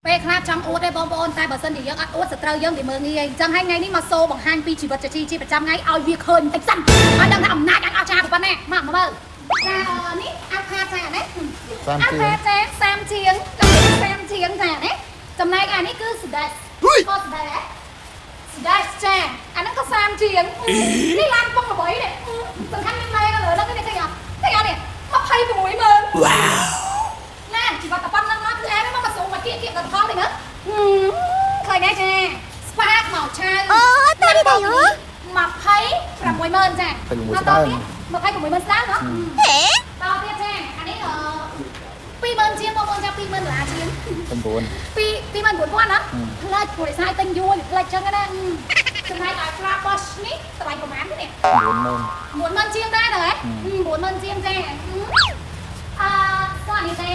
ពេលខ្លះចង់អួតទេបងប្អូនតែបើសិនជាយើងអត់អួតសត្រូវយើងវាមើងងាយអញ្ចឹងហើយថ្ងៃនេះមកសូបង្ហាញពីជីវិតជាប្រចាំថ្ងៃឲ្យវាឃើញបន្តិចសិនឲ្យដឹងថាអំណាចអាចអស្ចារ្យប៉ុណ្ណាមកមើលចានេះអាផាចាណាអាផាចា30ជាង30ជាងចាណាចំណែកអានេះគឺស្ដេចក៏ស្ដេចស្ដេចចាអាហ្នឹងក៏30ជាងនេះឡានពងល្បីនេះសំខាន់មានលេខលើហ្នឹងនេះឃើញអត់ឃើញអត់នេះ260000វ៉ាវណាជីវិតតែប៉ុណ្្នឹងមកគឺអែមមកសូមមកគៀកដល់ផលទេណាឃើញដែរចាស្ប៉ាកមកឆៅអូតានេះដែរហ៎260000ចា260000ស្ដើងហ៎ហេតទៀតចាអានេះ20000ជាងបងប្អូនចា$20000ជាង29000ណាផ្លេចព្រោះឯងទិញយួរផ្លេចចឹងណាចំណែកឲ្យ Flash Bosch នេះតម្លៃប្រហែលទេនេះ90000ជាងដែរហ៎90000ជាងចាស្អាតនេះទេ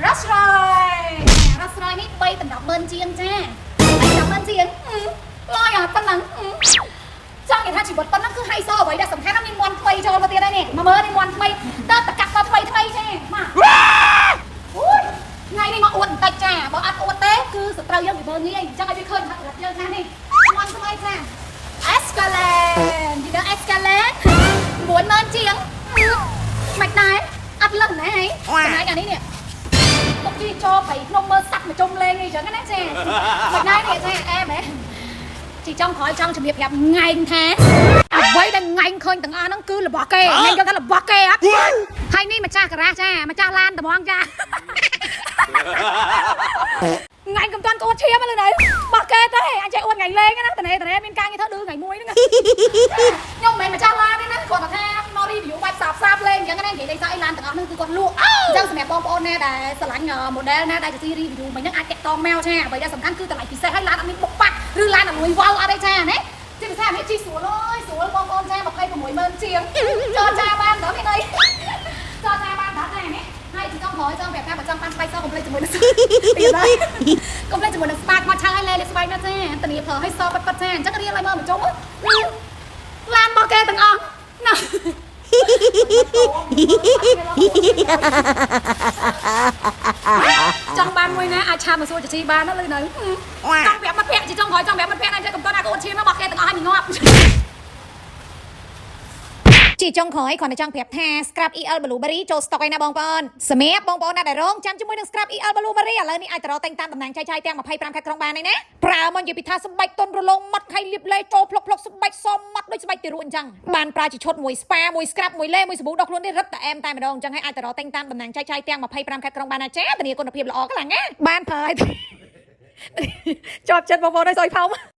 Rolls Royce នេះ3-100000ជាងចា3-100000ជាងលយអត់ប៉ុណ្ណឹងចង់និយាយថាជីវិតប៉ុណ្ណឹងគឺហៃសូអ្វីដែលសំខាន់ណាស់មានមន់ថ្មីចូលមកទៀតហើយនេះមកមើលនេះមន់ថ្មីតើតកាប់មកថ្មីចាមកអូយថ្ងៃនេះមកអួតបន្តិចចាបើអត់អួតទេគឺសត្រូវយើងវាមើលងាយអញ្ចឹងឲ្យវាឃើញថារត់យើងណានេះមន់ថ្មីចា Escalade និយាយ Escalade 90000ជាងមិនដែរអត់លឹងណាហើយចំណែកអានេះទុកជីចូលព្រៃភ្នំមើលសัตว์មកជុំលេងអីចឹងណាចាមិនដែរនេះចាអែមហ៎ជីចង់ក្រោយចង់ជំរាបប្រាប់ងែងថាអ្វីដែលងែងឃើញទាំងអស់ហ្នឹងគឺរបស់គេងែងយកថារបស់គេអត់ហើយនេះម្ចាស់ការ៉ាចាម្ចាស់ឡានត្មងចាងែងកំតាន់អួតឈាមលើនៅរបស់គេទេអញចេះអួតថ្ងៃលេងណាតនេមានការងារធ្វើឌឺថ្ងៃមួយហ្នឹងខ្ញុំមិនមែនម្ចាស់ឡានទេណាគាត់ថាមក review បាច់សាបលេងអញ្ចឹងណានិយាយលេងសើចឡានទាំងអស់ហ្នឹងគឺគាត់លក់អញ្ចឹងសម្រាប់បងប្អូនណាដែលស្រឡាញ់ model ណាដែលជា review មិញហ្នឹងអាចតាក់តងមកចាអ្វីដែលសំខាន់គឺតម្លៃពិសេសហើយឡានអត់មានបុកបាក់ឬឡានអលួយវល់អត់ទេចាណាជាពិសេសនេះជីស្រួលអើយស្រួលបងប្អូនចា26000ជាងចរចាបានដល់នេះអីចរចាបានដល់តែនេះហើយចង់ក្រោយចង់ប្រាប់ថាបើចង់បានស្បែកសកុំភ្លេចជាមួយនឹងទៀតហើយកុំភ្លេចជាមួយនឹងស្បែកមកឆៅឲ្យលែលេស្បែកណាចាតានីប្រើឲ្យសប៉ិតចាអញ្ចឹងរៀនឲ្យមើលមកជុំឡានរបស់គេទាំងអស់ណាចង់បានមួយណាអាចឆាបមកសួរជីបានណាលឺនៅចង់ប្រាប់មិត្តភក្តិចង់ក្រោយចង់ប្រាប់មិត្តភក្តិណាចេះកំតត់អាកូនឈាមរបស់គេទាំងអស់ឲ្យងាប់ជីចុងក្រោយគ្រាន់តែចង់ប្រាប់ថា Scrap EL Blueberry ចូល stock ឯណាបងប្អូនសម្រាប់បងប្អូនណាដែលរងចាំជាមួយនឹង Scrap EL Blueberry ឥឡូវនេះអាចទៅរកទិញតាមតំណែងចែកចាយទាំង25ខេត្តក្រុងបានហើយណាប្រើមកនិយាយពីថាសម្បែកតុនរលោងម៉ាត់ខៃលៀបលេចូលភ្លុកសម្បែកសមម៉ាត់ដូចសម្បែកទារੂអញ្ចឹងបានប្រើជាឈុតមួយ spa មួយ scrap មួយលេមួយសាប៊ូដុសខ្លួននេះរឹតតែអែមតែម្ដងអញ្ចឹងហើយអាចទៅរកទិញតាមតំណែងចែកចាយទាំង25ខេត្តក្រុងបានណាចាធានាគុណភាពល្អខ្លាំងណាបានប្រើឲ្យជាប់ចិត្តបងប្អូនឲ្យសយផោម